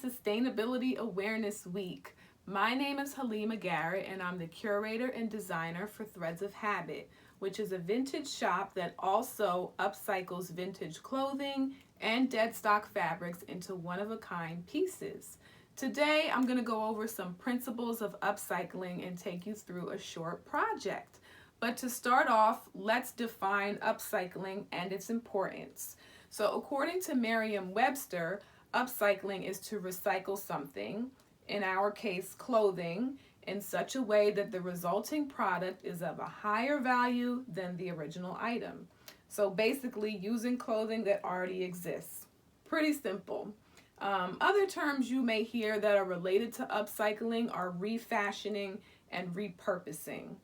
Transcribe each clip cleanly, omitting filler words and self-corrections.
Sustainability Awareness Week. My name is Halima Garrett, and I'm the curator and designer for Threads of Habit, which is a vintage shop that also upcycles vintage clothing and dead stock fabrics into one-of-a-kind pieces. Today, I'm going to go over some principles of upcycling and take you through a short project. But to start off, let's define upcycling and its importance. So according to Merriam-Webster, upcycling is to recycle something, in our case clothing, in such a way that the resulting product is of a higher value than the original item. So basically using clothing that already exists. Pretty simple. Other terms you may hear that are related to upcycling are refashioning and repurposing.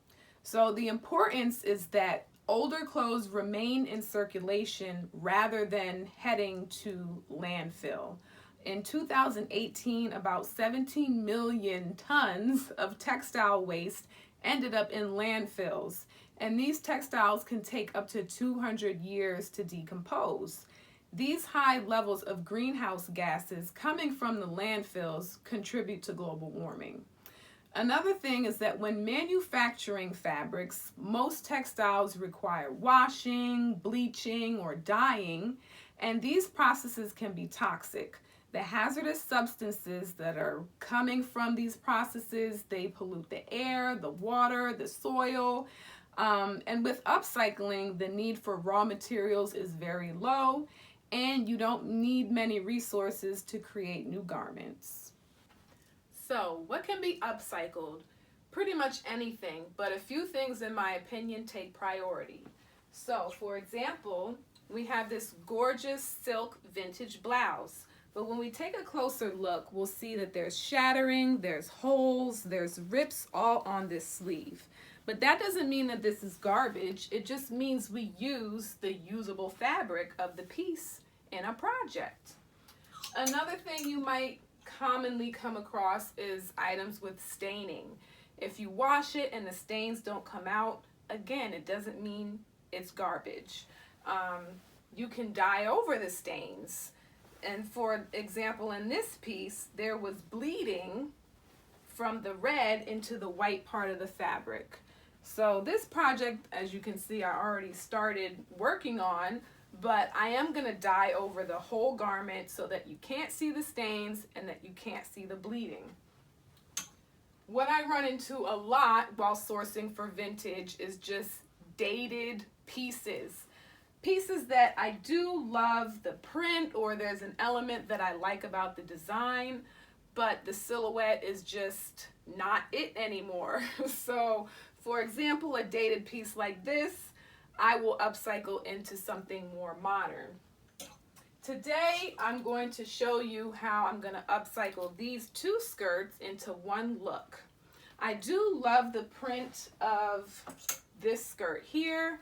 So the importance is that older clothes remain in circulation rather than heading to landfill. In 2018, about 17 million tons of textile waste ended up in landfills, and these textiles can take up to 200 years to decompose. These high levels of greenhouse gases coming from the landfills contribute to global warming. Another thing is that when manufacturing fabrics, most textiles require washing, bleaching, or dyeing, and these processes can be toxic. The hazardous substances that are coming from these processes, they pollute the air, the water, the soil, and with upcycling, the need for raw materials is very low, and you don't need many resources to create new garments. So, what can be upcycled? Pretty much anything, but a few things in my opinion take priority. So, for example, we have this gorgeous silk vintage blouse, but when we take a closer look, we'll see that there's shattering, there's holes, there's rips all on this sleeve. But that doesn't mean that this is garbage, it just means we use the usable fabric of the piece in a project. Another thing you might commonly come across is items with staining. If you wash it and the stains don't come out, again, it doesn't mean it's garbage. You can dye over the stains. And for example, in this piece, there was bleeding from the red into the white part of the fabric. So this project, as you can see, I already started working on, but I am going to dye over the whole garment so that you can't see the stains and that you can't see the bleeding. What I run into a lot while sourcing for vintage is just dated pieces. Pieces that I do love the print, or there's an element that I like about the design, but the silhouette is just not it anymore. So for example, a dated piece like this, I will upcycle into something more modern. Today, I'm going to show you how I'm going to upcycle these two skirts into one look. I do love the print of this skirt here.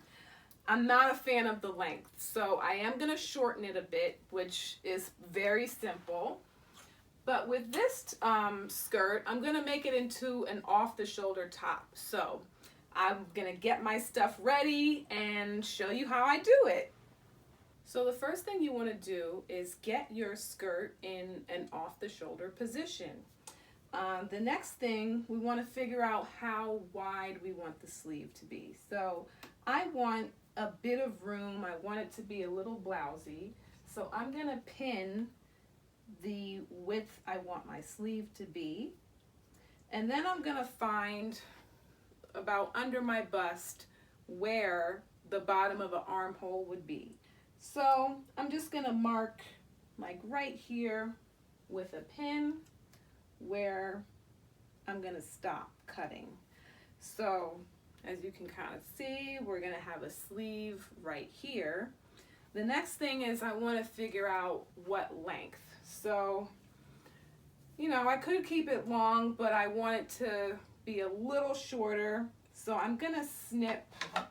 I'm not a fan of the length, so I am going to shorten it a bit, which is very simple. But with this skirt, I'm going to make it into an off-the-shoulder top. So I'm going to get my stuff ready and show you how I do it. So the first thing you want to do is get your skirt in an off-the-shoulder position. The next thing, we want to figure out how wide we want the sleeve to be. So I want a bit of room. I want it to be a little blousy. So I'm going to pin the width I want my sleeve to be. And then I'm going to find about under my bust where the bottom of an armhole would be. So I'm just going to mark like right here with a pin where I'm going to stop cutting. So as you can kind of see, we're going to have a sleeve right here. The next thing is I want to figure out what length. So, you know, I could keep it long, but I want it to be a little shorter. So I'm going to snip. I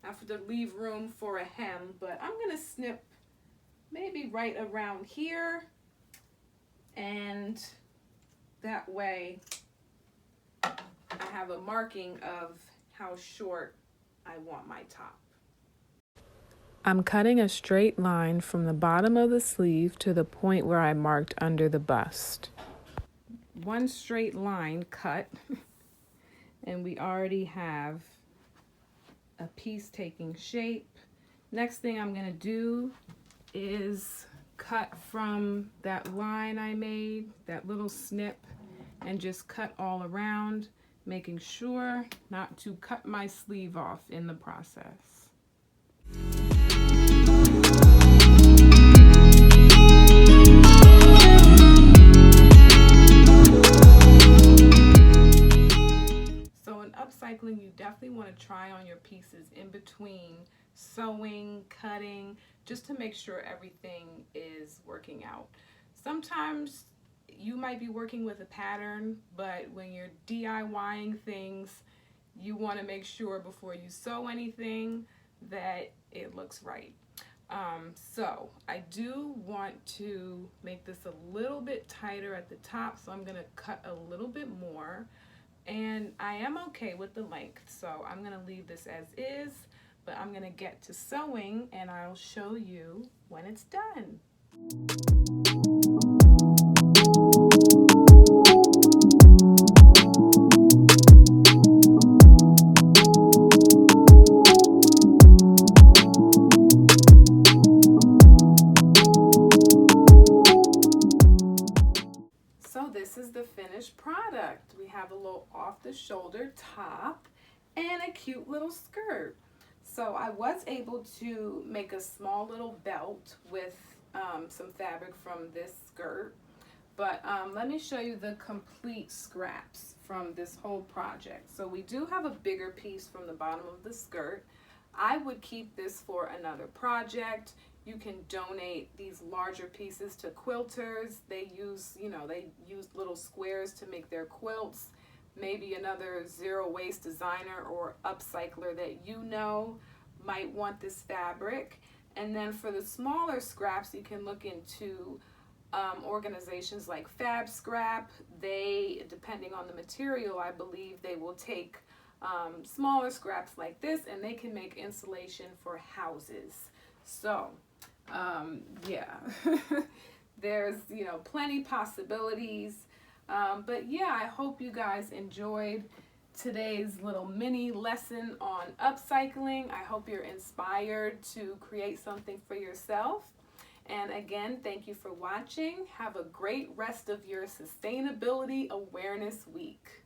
have to leave room for a hem, but I'm going to snip maybe right around here, and that way I have a marking of how short I want my top. I'm cutting a straight line from the bottom of the sleeve to the point where I marked under the bust. one straight line cut and we already have a piece taking shape. Next thing I'm gonna do is cut from that line I made, that little snip, and just cut all around, making sure not to cut my sleeve off in the process. So in upcycling, you definitely want to try on your pieces in between sewing, cutting, just to make sure everything is working out. Sometimes you might be working with a pattern, but when you're DIYing things, you want to make sure before you sew anything that it looks right. So I do want to make this a little bit tighter at the top, so I'm going to cut a little bit more. And I am okay with the length, so I'm going to leave this as is, but I'm going to get to sewing and I'll show you when it's done. So this is the finished product. We have a little off the shoulder top and a cute little skirt. So I was able to make a small little belt with some fabric from this skirt, but let me show you the complete scraps from this whole project. So we do have a bigger piece from the bottom of the skirt. I would keep this for another project. You can donate these larger pieces to quilters. They use little squares to make their quilts. Maybe another zero waste designer or upcycler that you know might want this fabric. And then for the smaller scraps, you can look into organizations like Fab Scrap. They, depending on the material, I believe they will take smaller scraps like this and they can make insulation for houses. So yeah, there's plenty possibilities, but yeah, I hope you guys enjoyed today's little mini lesson on upcycling. I hope you're inspired to create something for yourself. And again, thank you for watching. Have a great rest of your Sustainability Awareness Week.